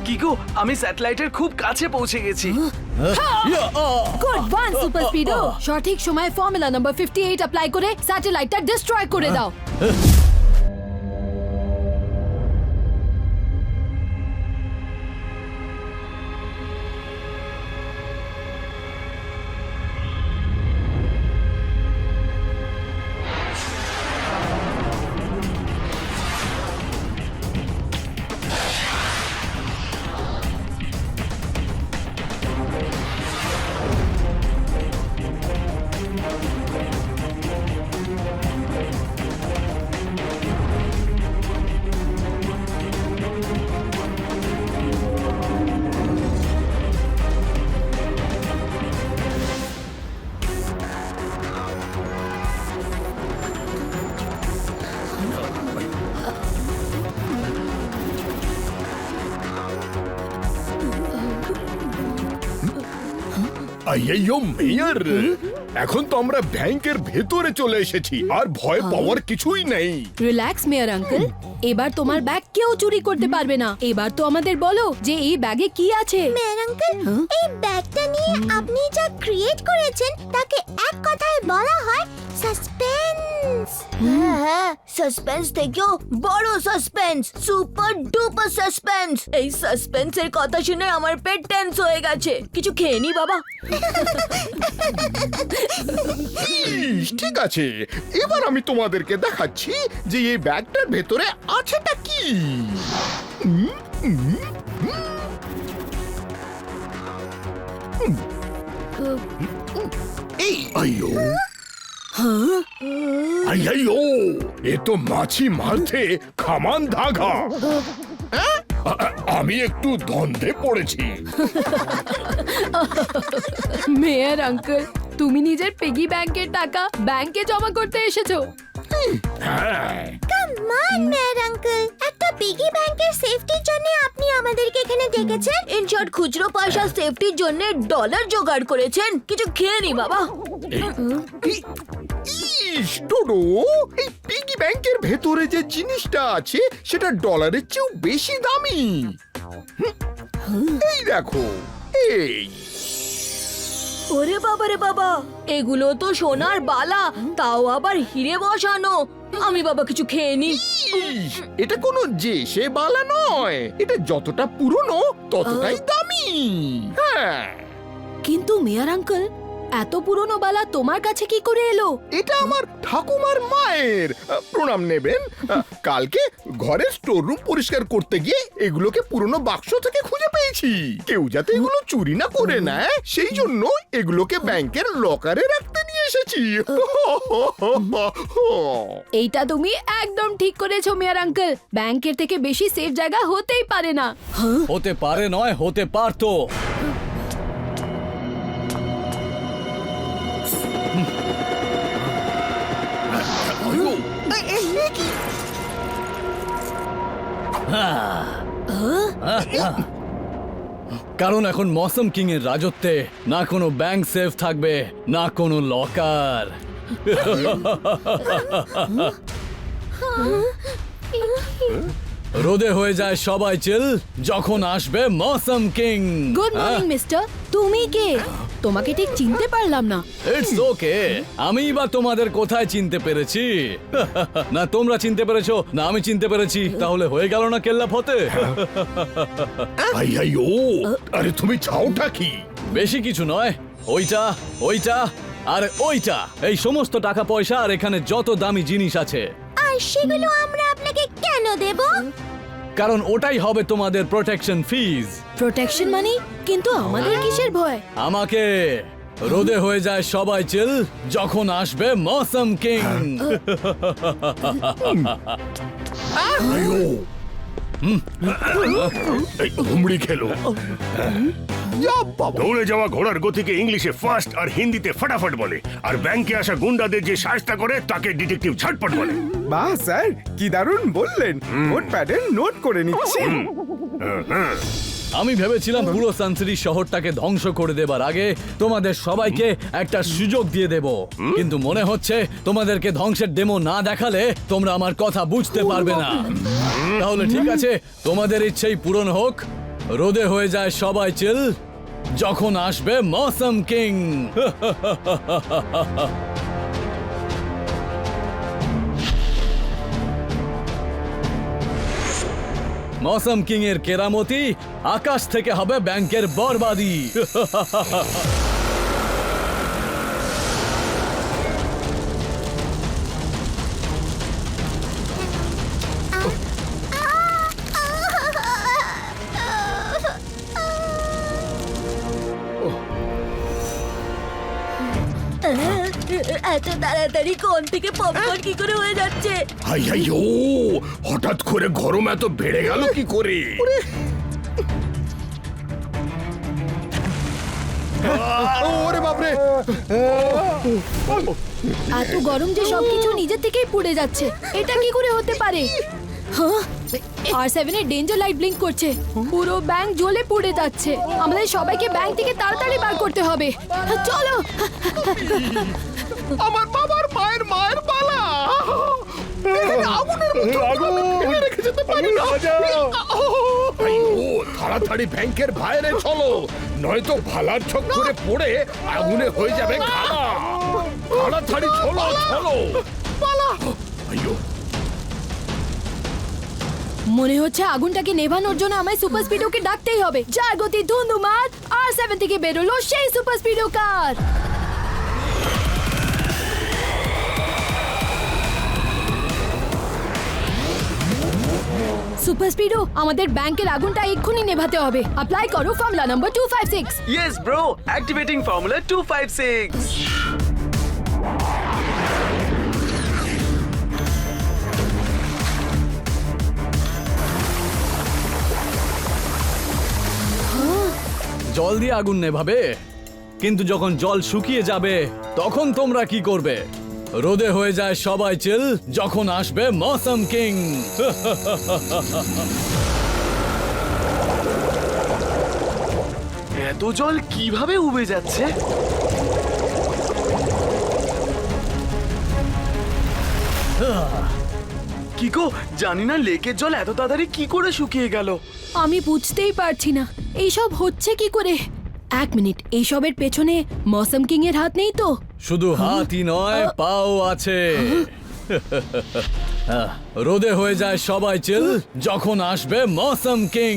কি গো, আমি স্যাটেলাইটের খুব কাছে পৌঁছে গেছি। Good one super Speedo. সঠিক সময়ে ফর্মুলা নাম্বার 58 অ্যাপ্লাই করে স্যাটেলাইটটা ডিস্ট্রয় করে দাও। আইয়ো মেয়ার, এখন তো আমরা ব্যাংকের ভেতরে চলে এসেছি, আর ভয় পাওয়ার কিছুই নেই। রিল্যাক্স মেয়ার আঙ্কেল, এবার তোমার ব্যাগ কেউ চুরি করতে পারবে না। এবার তো আমাদের বলো যে এই ব্যাগে কি আছে। মেয়ার আঙ্কেল, এই ব্যাগটা নিয়ে আপনি যা ক্রিয়েট করেছেন তাকে এক কথায় বলা হয় সাসপেন্স। হ্যাঁ, সাসপেন্স থেকেও বড় সাসপেন্স, সুপার ডুপার সাসপেন্স। এই সাসপেন্সের কথা শুনে আমার পেট টেন্স হয়ে গেছে। কিছু খেয়ে নি বাবা। ঠিক আছে, এবার আমি তোমাদেরকে দেখাচ্ছি যে এই ব্যাগটার ভেতরে আছেটা কি। এই আইয়ো, আইয়ো, এ তো মাছি মারতে খামান ধাগা। আমি একটু দ্বন্দ্বে পড়েছি। মেয়ার আঙ্কেল, তুমি নিজের পিগি ব্যাংকের টাকা ব্যাংকে জমা করতে এসেছো। হ্যাঁ, কাম অন মেয়ার আঙ্কেল, একটা পিগি ব্যাংকের সেফটির জন্য আপনি আমাদেরকে এখানে ডেকেছেন। ইন শর্ট, খুচরো পয়সা সেফটির জন্য ডলার জোগাড় করেছেন। কিছু খেয়ে নি বাবা। ইস ডোডো, এই পিগি ব্যাংকের ভেতরে যে জিনিসটা আছে সেটা ডলারের চেয়েও বেশি দামি। এই দেখো, এই ওরে বাবা রে বাবা, এগুলো তো সোনার বালা, তাও আবার হিরে বসানো। আমি বাবা কিছু খেয়ে নি। ইস, এটা কোনো যে সে বালা নয়, এটা যতটা পুরনো ততটাই দামি। হ্যাঁ, কিন্তু মেয়ার আঙ্কেল, এত পুরনো বালা তোমার কাছে কি করে এলো? এটা আমার ঠাকুমার মায়ের। প্রণাম নেবেন। কালকে ঘরের স্টোর রুম পরিষ্কার করতে গিয়ে এগুলোকে পুরনো বাক্স থেকে খুঁজে পেয়েছি। কেউ যাতে এগুলো চুরি না করে নেয় সেই জন্য এগুলোকে ব্যাংকের লকারে রাখতে নিয়ে এসেছি। এইটা তুমি একদম ঠিক করেছো মেয়ার আঙ্কেল। ব্যাংকের থেকে বেশি সেফ জায়গা হতেই পারে না। হতে পারে নয়, হতে পারতো। কারণ এখন মৌসম কিং এর রাজত্বে না কোনো ব্যাংক সেফ থাকবে, না কোনো লকার। রোদে হয়ে যায় সবাই চিল যখন আসবে মৌসম কিং। গুড মর্নিং মিস্টার, তুমি কে? তোমাকে ঠিক চিনতে পারলাম না। ইটস ওকে, আমি বা তোমাদের কোথায় চিনতে পেরেছি? না তোমরা চিনতে পেরেছো না আমি চিনতে পেরেছি, তাহলে হয়ে গেল না কেল্লা ফতে। আইয়ো, আরে তুমি চাওটা কি? বেশি কিছু নয়, ওইটা ওইটা আর ওইটা, এই সমস্ত টাকা পয়সা আর এখানে যত দামি জিনিস আছে। আর সেগুলো আমরা আপনাকে কেন দেব? কারণ ওটাই হবে তোমাদের প্রোটেকশন ফিজ। প্রোটেকশন মানে? কিন্তু আমাদের কিসের ভয়? আমাকে। রোদে হয়ে যায় সবাই চিল যখন আসবে মৌসম কিং। আইয়ো, এই হুমড়ি খেলো। যা বাবা। দৌড়ে যাওয়া ঘোড়ার গতিকে ইংলিশে ফাস্ট আর হিন্দিতে ফটাফট বলে, আর ব্যাংকে আসা গুন্ডাদের যে সাহায্য করে তাকে ডিটেকটিভ ঝটপট বলে। বাহ স্যার, কি দারুণ বললেন। নোটপ্যাডে নোট করে নিচ্ছি। আমি ভেবেছিলাম পুরো সানসিটি শহরটাকে ধ্বংস করে দেবার আগে তোমাদের সবাইকে একটা সুযোগ দিয়ে দেব, কিন্তু মনে হচ্ছে তোমাদেরকে ধ্বংসের ডেমো না দেখালে তোমরা আমার কথা বুঝতে পারবে না। তাহলে ঠিক আছে, তোমাদের ইচ্ছেই পূরণ হোক। রোদে হয়ে যায় সবাই চিল যখন আসবে মৌসম কিং। মৌসম কিং এর কেরামতি, আকাশ থেকে হবে ব্যাংকের বরবাদি। এত তাড়াতাড়ি কোন থেকে পপকর্ন কি করে হয়ে যাচ্ছে? হাই হাই ও, হঠাৎ করে গরম এত বেড়ে গেল কি করে? ওরে বাপরে! এত গরম যে সবকিছু নিজে থেকেই পুড়ে যাচ্ছে, এটা কি করে হতে পারে? হ্যাঁ, R7 এর ডেঞ্জার লাইট ব্লিঙ্ক করছে, পুরো ব্যাংক জ্বলে পুড়ে যাচ্ছে। আমাদের সবাইকে ব্যাংক থেকে তাড়াতাড়ি বার করতে হবে। চলো। আমার বাবার মায়ের পালা! এখানে আগুনের মতো ফেলে রেখে যেতে পারি না। হাই ও, তাড়াতাড়ি ব্যাংকের বাইরে চলো, নয়তো ভালার ছক করে পড়ে আগুনে হয়ে যাবে খালা। তাড়াতাড়ি চলো চলো পালা। আইয়ো, মনে হচ্ছে আগুনটাকে নেভানোর জন্য আমায় সুপার স্পিডোকে ডাকতেই হবে। যার গতি ধুন্ধুমার, R7 থেকে বেরোলো সেই সুপার স্পিডো কার। সুপার স্পিডো, আমাদের ব্যাংকের আগুনটা এক্ষুনি নেভাতে হবে। অ্যাপ্লাই করো formula number 256। Yes bro, activating formula 256। জল দিয়ে আগুন নেভাবে, কিন্তু যখন জল শুকিয়ে যাবে তখন তোমরা কি করবে? রোদে হয়ে যায় সবাই চিল যখন আসবে মৌসম কিং। এত জল কিভাবে উবে যাচ্ছে? কিকো, জানি না লেকের জল এত তাড়াতাড়ি কি করে শুকিয়ে গেল। আমি বুঝতেই পারছি না এইসব হচ্ছে কি করে। এক মিনিট, এইসবের পেছনে মৌসম কিং এর হাত নেই তো? শুধু হাতই নয়, পাও আছে। রোদে হয়ে যায় সবাই চিল যখন আসবে মৌসম কিং।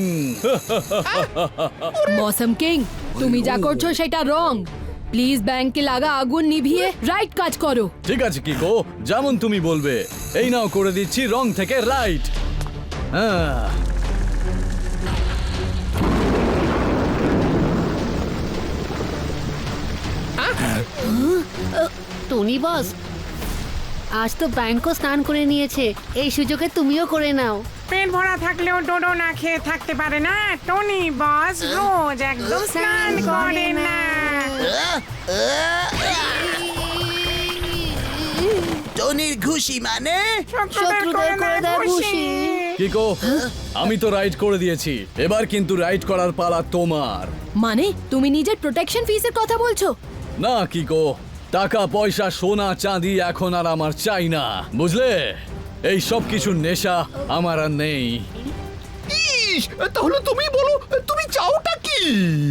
মৌসম কিং, তুমি যা করছো সেটা রং। প্লিজ ব্যাংকে লাগা আগুন নিভিয়ে রাইট কাজ করো। ঠিক আছে কিকো, যেমন তুমি বলবে। এই নাও করে দিচ্ছি রং থেকে রাইট। টনি বস, আজ তো ব্যাংকও স্নান করে নিয়েছে, এই সুযোগে তুমিও করে নাও। পেট ভরা থাকলেও ডোডো না খেয়ে থাকতে পারে না। টনি বস রোজ একদম স্নান করে না। টনির ঘুষি মানে শত্রুদের করে দেয় খুশি। কিকো, আমি তো রাইট করে দিয়েছি, এবার কিন্তু রাইট করার পালা তোমার। মানে তুমি নিজের প্রোটেকশন ফিসের কথা বলছো? না কিকো, টাকা পয়সা সোনা চাঁদি এখন আর আমার চাই না, বুঝলে? এই সব কিছুর নেশা আমার আর নেই। ইস, তাহলে তুমি বলো, তুমি চাওটা কি?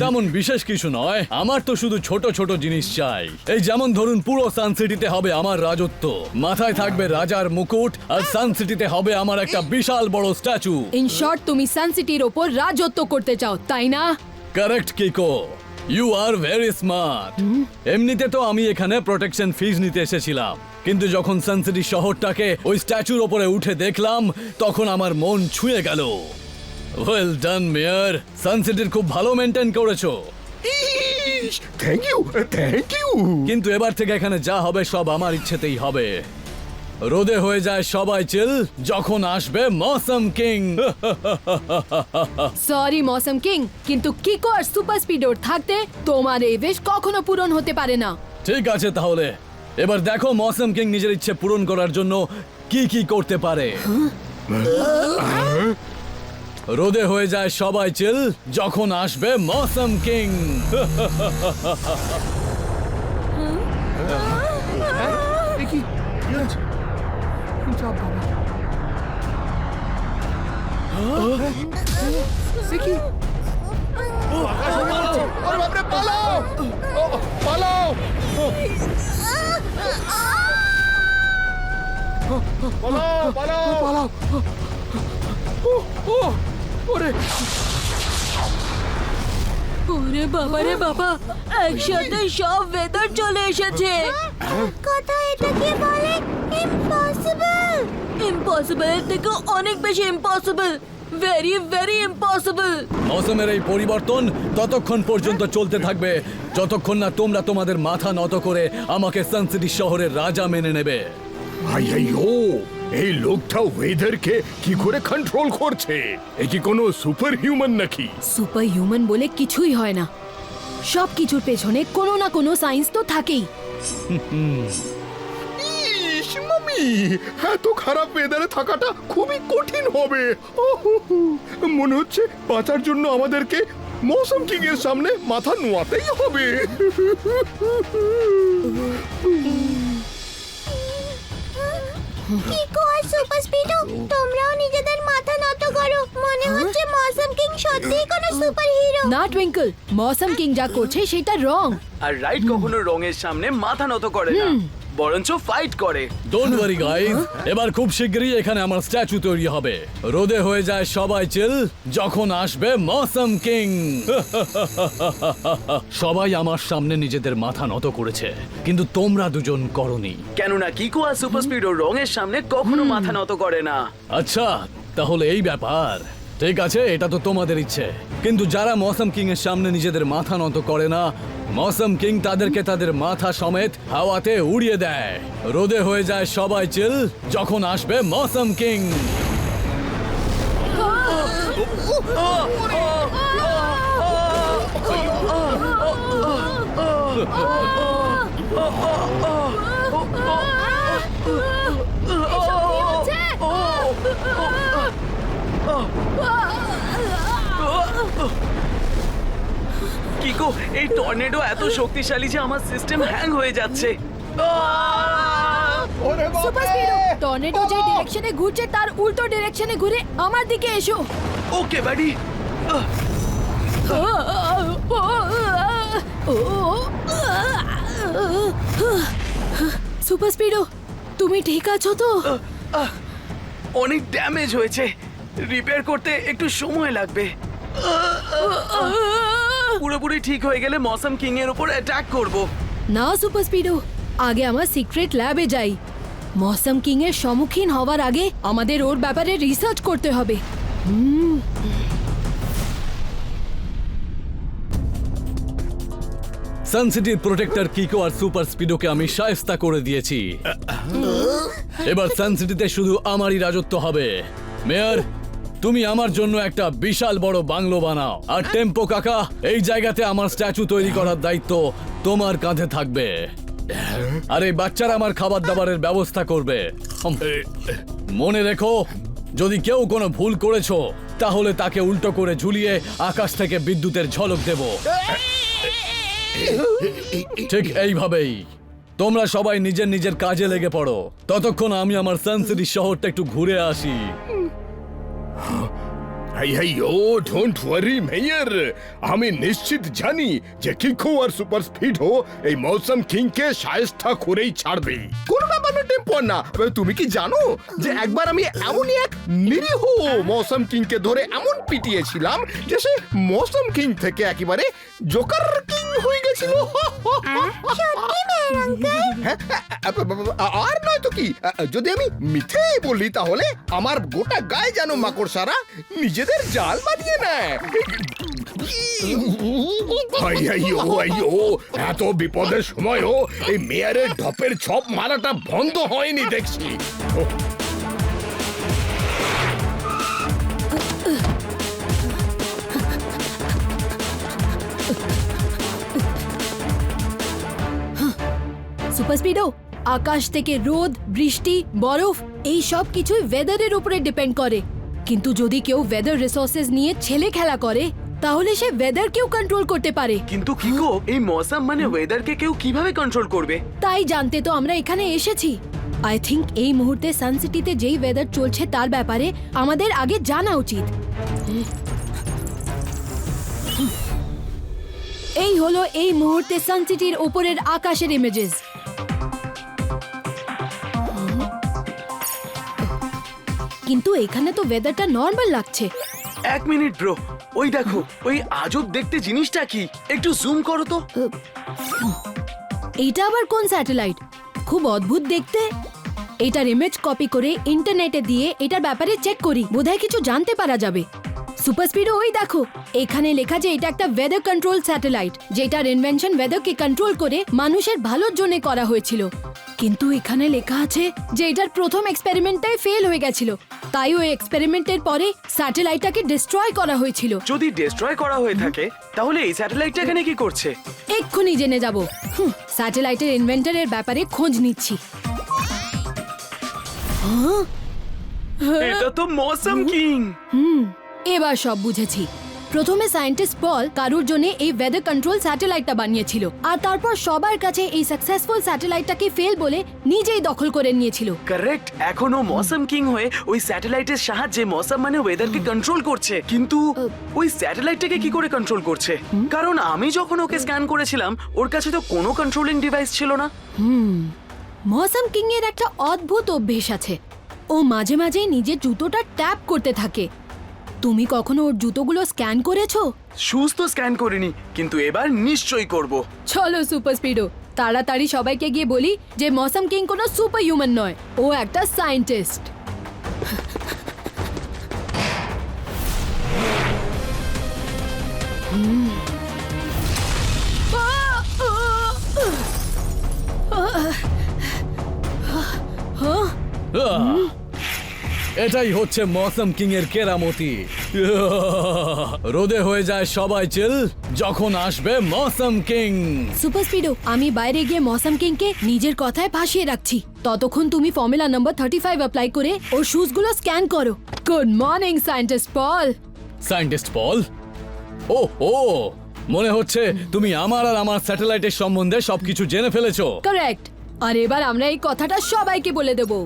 তেমন বিশেষ কিছু নয়, আমার তো শুধু ছোট ছোট জিনিস চাই। এই যেমন ধরুন, পুরো সানসিটিতে হবে আমার রাজত্ব, মাথায় থাকবে রাজার মুকুট, আর সানসিটিতে হবে আমার একটা বিশাল বড় স্ট্যাচু। ইন শর্ট, তুমি সানসিটির ওপর রাজত্ব করতে চাও, তাই না? Correct Kiko, you are very smart. এমনিতে তো আমি এখানে প্রোটেকশন ফিজ নিতে এসেছিলাম, কিন্তু যখন সানসিটি শহরটাকে ওই স্ট্যাচুর ওপরে উঠে দেখলাম তখন আমার মন ছুঁয়ে গেল। ওয়েল ডান মেয়র, সানসিটির খুব ভালো মেনটেন করেছো। Thank you thank you. কিন্তু এবার থেকে এখানে যা হবে সব আমার ইচ্ছেতেই হবে। রোদে হয়ে যায় সবাই চিল যখন আসবে মৌসম কিং। সরি মৌসম কিং, কিন্তু কিকো আর সুপার স্পিডোর থাকতে তোমার এই উইশ কখনো পূরণ হতে পারে না। ঠিক আছে তাহলে এবার দেখো মৌসম কিং নিজের ইচ্ছে পূরণ করার জন্য কি কি করতে পারে। রোদে হয়ে যায় সবাই চিল যখন আসবে মৌসম কিং। আরে বাপরে, পালাও! ও, পালাও! পালাও, পালাও! পালাও! ওরে ওরে বাবা রে বাবা, একসাথে সব ওয়েদার চলে এসেছে। কথা এটাকে বলে ইম্পসিবল। ইম্পসিবল থেকে অনেক বেশি ইম্পসিবল, ভেরি ভেরি ইম্পসিবল। মৌসুমের এই পরিবর্তন ততক্ষণ পর্যন্ত চলতে থাকবে যতক্ষণ না তোমরা তোমাদের মাথা নত করে আমাকে সানসিটি শহরের রাজা মেনে নেবে। ও, এই লোকটা ওয়েদারকে কি করে কন্ট্রোল করছে? এ কি কোনো সুপার হিউম্যান নাকি? সুপার হিউম্যান বলে কিছুই হয় না, সব কিছুর পেছনে কোনো না কোনো সায়েন্স তো থাকেই। ইস, মামি, এত খারাপ ওয়েদারে থাকাটা খুবই কঠিন হবে। মনে হচ্ছে বাঁচার জন্য আমাদেরকে মৌসম কিং এর সামনে মাথা নোয়াতেই হবে। কিকো আর সুপার স্পিডো, তোমরাও নিজেদের মাথা নত করো। মনে হচ্ছে মৌসম কিং সত্যিই কোনো সুপার হিরো। না টুইঙ্কল, মৌসম কিং যা করছে সেটা রং। আর রাইট কখনো রঙের সামনে মাথা নত করে না, বরঞ্চ ফাইট করে। ডোন্ট ওয়ারি গাইস, এবার খুব শিগগিরই এখানে আমার স্ট্যাচু তৈরি হবে। রোদে হয়ে যায় সবাই চিল যখন আসবে মৌসম কিং। সবাই আমার সামনে নিজেদের মাথা নত করেছে, কিন্তু তোমরা দুজন করনি। কেননা কিকো আর সুপার স্পিডো রঙের সামনে কখনো মাথা নত করে না। আচ্ছা, তাহলে এই ব্যাপার। ঠিক আছে, এটা তো তোমাদের ইচ্ছে, কিন্তু যারা মৌসম কিং এর সামনে নিজেদের মাথা নত করে না, মৌসম কিং তাদেরকে তাদের মাথা সমেত হাওয়াতে উড়িয়ে দেয়। রোদে হয়ে যায় সবাই চিল যখন আসবে মৌসম কিং। কিকো, এই টর্নেডো এত শক্তিশালী যে আমার সিস্টেম হ্যাং হয়ে যাচ্ছে। সুপার স্পিডো, টর্নেডো যে ডিরেকশনে ঘুরছে তার উল্টো ডিরেকশনে ঘুরে আমার দিকে এসো। ওকে বাড়ি। সুপার স্পিডো, তুমি ঠিক আছো তো? অনেক ড্যামেজ হয়েছে, রিপেয়ার করতে একটু সময় লাগবে। পুরোপুরি ঠিক হয়ে গেলে মৌসম কিং এর উপর অ্যাটাক করব। না সুপার স্পিডো, আগে আমার সিক্রেট ল্যাবে যাই। মৌসম কিং এর সম্মুখীন হওয়ার আগে আমাদের ওর ব্যাপারে রিসার্চ করতে হবে। সানসিটির প্রোটেক্টর কিকো আর সুপার স্পিডোকে আমি শায়েস্তা করে দিয়েছি। এবার সানসিটিতে শুধু আমারই রাজত্ব হবে। মেয়র, তুমি আমার জন্য একটা বিশাল বড় বাংলো বানাও, আর টেম্পো কাকা, এই জায়গাতে আমার স্ট্যাচু তৈরি করার দায়িত্ব তোমার কাঁধে থাকবে। আর এই বাচ্চারা আমার খাবার দাবারের ব্যবস্থা করবে। মনে রেখো, যদি কেউ কোনো ভুল করেছো তাহলে তাকে উল্টো করে ঝুলিয়ে আকাশ থেকে বিদ্যুতের ঝলক দেব। ঠিক এইভাবেই তোমরা সবাই নিজের নিজের কাজে লেগে পড়ো, ততক্ষণ আমি আমার সানসিটি শহরটা একটু ঘুরে আসি। ডোন্ট ওয়ারি মেয়র, আমি নিশ্চিত জানি যে কিকো আর সুপার স্পিডো এই মৌসম কিং কে শায়েস্তা করেই ছাড়বে। কোন ব্যাপার না টেম্পো না। তুমি কি জানো যে একবার আমি এমনই এক নিরীহ মৌসম কিং কে ধরে এমন পিটিয়েছিলাম যে সে মৌসম কিং থেকে একেবারে জোকার কিং হয়ে গেছিল। সত্যি মেয়র আঙ্কেল? আর নয় তো কি, যদি আমি মিথ্যে বলি তাহলে আমার গোটা গায়ে যেন মাকড়সারা নিজেদের জাল বানিয়ে নেয়। আইয়ো, এত বিপদের সময়ও এই মেয়ারের ঢপের ছপ মারাটা বন্ধ হয়নি দেখছি। সুপার স্পিডো, আকাশ থেকে রোদ, বৃষ্টি, বরফ এই সব কিছুই ওয়েদারের উপরে ডিপেন্ড করে। কিন্তু যদি কেউ ওয়েদার রিসোর্সেস নিয়ে ছেলে খেলা করে তাহলে সে ওয়েদারকেও কন্ট্রোল করতে পারে। কিন্তু কিকো, এই মৌসুম মানে ওয়েদারকে কেউ কিভাবে কন্ট্রোল করবে? তাই জানতে তো আমরা এখানে এসেছি। আই থিংক এই মুহূর্তে সানসিটিতে যেই ওয়েদার চলছে তার ব্যাপারে আমাদের আগে জানা উচিত। এই হলো এই মুহূর্তে সানসিটির উপরের আকাশের ইমেজেস। কিন্তু এখানে তো ওয়েদারটা নর্মাল লাগছে। এক মিনিট ব্রো, ওই দেখো, ওই আজব দেখতে জিনিসটা কি? একটু জুম করো তো। এইটা আবার কোন স্যাটেলাইট? খুব অদ্ভুত দেখতে। এটার ইমেজ কপি করে ইন্টারনেটে দিয়ে এটার ব্যাপারে চেক করি, বোধহয় কিছু জানতে পারা যাবে। সুপার স্পিডো, ওই দেখো, এখানে লেখা যে এটা একটা ওয়েদার কন্ট্রোল স্যাটেলাইট, যেটার ইনভেনশন ওয়েদারকে কন্ট্রোল করে মানুষের ভালোর জন্য করা হয়েছিল। কিন্তু এখানে লেখা আছে যে এটার প্রথম এক্সপেরিমেন্টটাই ফেল হয়ে গেছিল, তাই ওই এক্সপেরিমেন্টের পরে স্যাটেলাইটটাকে ডিস্ট্রয় করা হয়েছিল। যদি ডিস্ট্রয় করা হয়ে থাকে তাহলে এই স্যাটেলাইটটা এখানে কি করছে? এক্ষুনি জেনে যাব। স্যাটেলাইটের ইনভেন্টরের ব্যাপারে খোঁজ নিচ্ছি। এটা তো মৌসুম কিং। এবার সব বুঝেছি। প্রথমে সায়েন্টিস্ট পল কারুর জন্য এই ওয়েদার কন্ট্রোল স্যাটেলাইটটা বানিয়েছিল, আর তারপর সবার কাছে এই সাকসেসফুল স্যাটেলাইটটাকে ফেল বলে নিজেই দখল করে নিয়েছিল। কারেক্ট, এখনো মৌসুম কিং হয়ে ওই স্যাটেলাইটের সাহায্যে মৌসুম মানে ওয়েদারকে কন্ট্রোল করছে। কিন্তু ওই স্যাটেলাইটটাকে কি করে কন্ট্রোল করছে? কারণ আমি যখন ওকে স্ক্যান করেছিলাম ওর কাছে তো কোনো কন্ট্রোলিং ডিভাইস ছিল না। মৌসুম কিং এর একটা অদ্ভুত অভ্যেস আছে, ও মাঝে মাঝে নিজের জুতোটা ট্যাপ করতে থাকে। তুমি কখনো ওর জুতোগুলো স্ক্যান করেছো? শুজ তো স্ক্যান করিনি, কিন্তু এবার নিশ্চয়ই করব। চলো সুপার স্পিডো, তাড়াতাড়ি সবাইকে গিয়ে বলি যে মৌসুম কিং কোনো সুপার হিউম্যান নয়, ও একটা সায়েন্টিস্ট। এটাই হচ্ছে মৌসুম কিং এর কেরামতি। রোদে হয়ে যায় সবাই চিল যখন আসবে মৌসুম কিং। সুপার স্পিডো, আমি বাইরে গিয়ে মৌসুম কিংকে নিজের কথায় ভাসিয়ে রাখছি। ততক্ষণ তুমি ফর্মুলা নাম্বার 35 অ্যাপ্লাই করে ওর শুজগুলো স্ক্যান করো। গুড মর্নিং সায়েন্টিস্ট পল। সায়েন্টিস্ট পল? ও ও, মনে হচ্ছে তুমি আমার আর আমার স্যাটেলাইটের সম্বন্ধে সবকিছু জেনে ফেলেছো। কারেক্ট, আর এবার আমরা এই কথাটা সবাইকে বলে দেবো।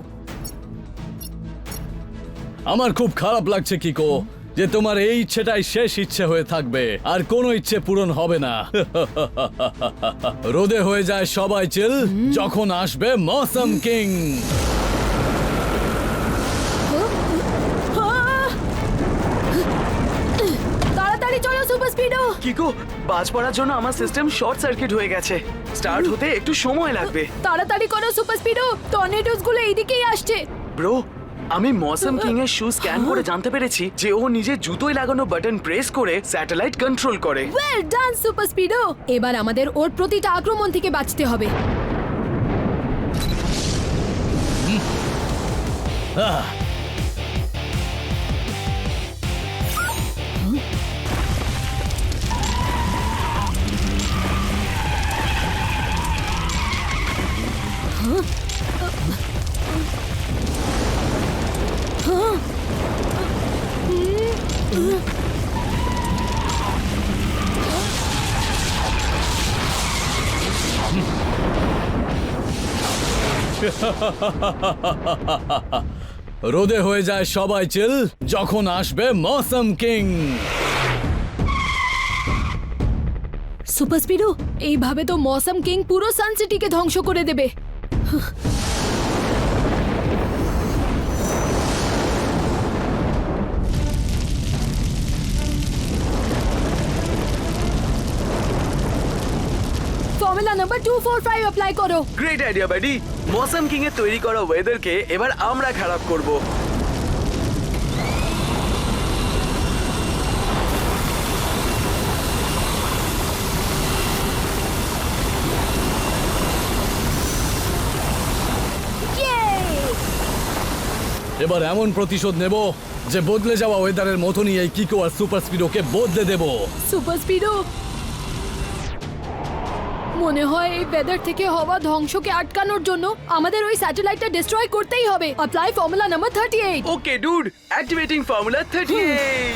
আমার খুব খারাপ লাগছে কিকো যে তোমার এই ইচ্ছেটাই শেষ ইচ্ছে হয়ে থাকবে, আর কোনো ইচ্ছে পূরণ হবে না। রোদে হয়ে যায় সবাই চিল যখন আসবে মৌসুম কিং। তাড়াতাড়ি চলো সুপার স্পিডো। কিকো, বাজ পড়ার জন্য আমার সিস্টেম শর্ট সার্কিট হয়ে গেছে, স্টার্ট হতে একটু সময় লাগবে। তাড়াতাড়ি করো সুপার স্পিডো, টর্নেডোস গুলো এইদিকেই আসছে। ব্রো, আমি মৌসুম কিং এর শু স্ক্যান করে জানতে পেরেছি যে ও নিজের জুতোয় লাগানো বাটন প্রেস করে স্যাটেলাইট কন্ট্রোল করে। Well done super Speedo. এবার আমাদের ওর প্রতিটা আক্রমণ থেকে বাঁচতে হবে। রোদে হয়ে যায় সবাই চিল যখন আসবে মৌসুম কিং। সুপার স্পিডো, এইভাবে তো মৌসুম কিং পুরো সানসিটিকে ধ্বংস করে দেবে। ফর্মুলা নাম্বার 245 অ্যাপ্লাই করো। Great idea buddy. মৌসুম কিং এর তৈরি করা ওয়েদারকে এবার আমরা খারাপ করব। এবার এমন প্রতিশোধ নেব যে বদলে যাওয়া ওয়েদারের মতনই এই কিকো আর সুপার স্পিডোকে বদলে দেব। সুপার স্পিডো, মনে হয় এই ওয়েদার থেকে হওয়া ধ্বংসকে আটকানোর জন্য আমাদের ওই স্যাটেলাইটটা ডিস্ট্রয় করতেই হবে। Apply formula number 38। ওকে ডুড, অ্যাক্টিভেটিং ফর্মুলা 38।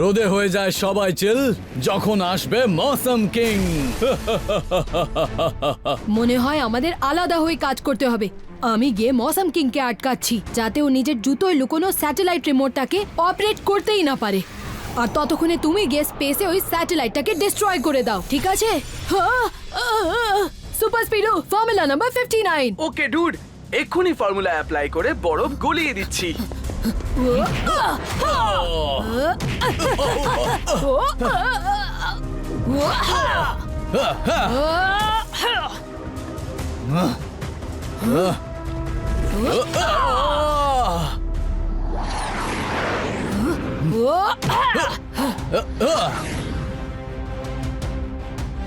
রোদে হয়ে যায় সবাই চিল যখন আসবে মৌসম কিং। মনে হয় আমাদের আলাদা হয়ে কাজ করতে হবে। আমি গিয়ে মৌসম কিংকে আটকাচ্ছি যাতে ও নিজের জুতোয় লুকোনো স্যাটেলাইট রিমোটটাকে অপারেট করতেই না পারে। আর ততক্ষণে তুমি গিয়ে স্পেসে ওই স্যাটেলাইটটাকে ডিস্ট্রয় করে দাও, ঠিক আছে? Super Speedo, formula number 59। ওকে ডুড, এক্ষুনি ফর্মুলা অ্যাপ্লাই করে বরফ গলিয়ে দিচ্ছি।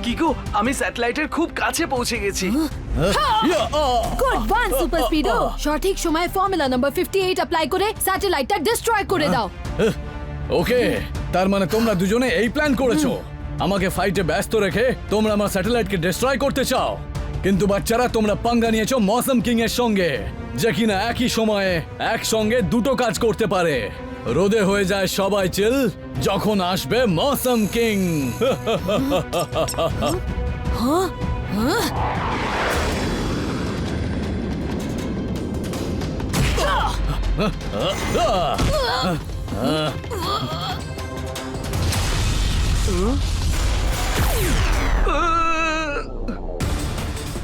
কিকো, আমি স্যাটেলাইটের খুব কাছে পৌঁছে গেছি। গুড ওয়ান সুপার স্পিডো, সঠিক সময়ে ফর্মুলা নাম্বার 58 অ্যাপ্লাই করে স্যাটেলাইটটা ডিস্ট্রয় করে দাও। ওকে, তার মানে তোমরা দুজনে এই প্ল্যান করেছো আমাকে ফাইটে ব্যস্ত রেখে তোমরা আমার স্যাটেলাইটকে ডিস্ট্রয় করতে চাও। কিন্তু বাচ্চারা, তোমরা পাঙ্গা নিয়েছো মৌসম কিং এর সঙ্গে, যে কিনা একই সময়ে একসঙ্গে দুটো কাজ করতে পারে। রোদে হয়ে যায় সবাই চিল যখন আসবে মৌসম কিং।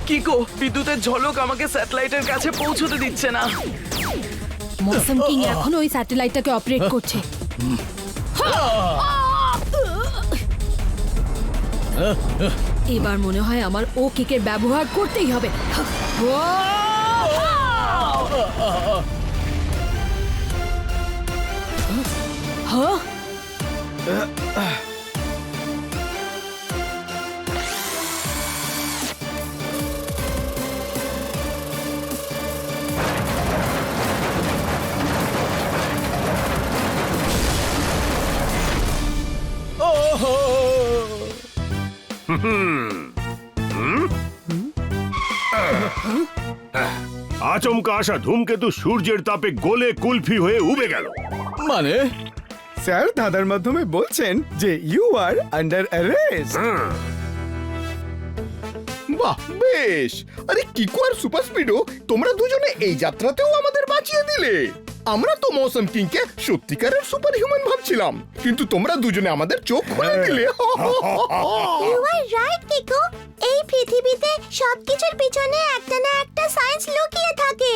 কিকো, বিদ্যুতের ঝলক আমাকে স্যাটেলাইটের কাছে পৌঁছতে দিচ্ছে না। মৌসম কিং এখন ওই স্যাটেলাইটটাকে অপারেট করছে। এবার মনে হয় আমার ও কিকের ব্যবহার করতেই হবে। হ্যাঁ, আচমকা আসা ধূমকেতু সূর্যের তাপে গলে কুলফি হয়ে উবে গেল। মানে স্যার দাদার মাধ্যমে বলছেন যে ইউ আর আন্ডার অ্যারেস্ট। বাহ, বেশ। আরে কিকো আর সুপার স্পিডো, তোমরা দুজনে এই যাত্রাতেও আমাদের বাঁচিয়ে দিলে। আমরা তো মৌসম কিংকে সত্যিকারের সুপার হিউম্যান ভাবছিলাম, কিন্তু তোমরা দুজনে আমাদের চোখ খুলে দিলে। ইউ আর রাইট কিকো, এই পৃথিবীতে সবকিছুর পিছনে একটা না একটা সায়েন্স লুকিয়ে থাকে।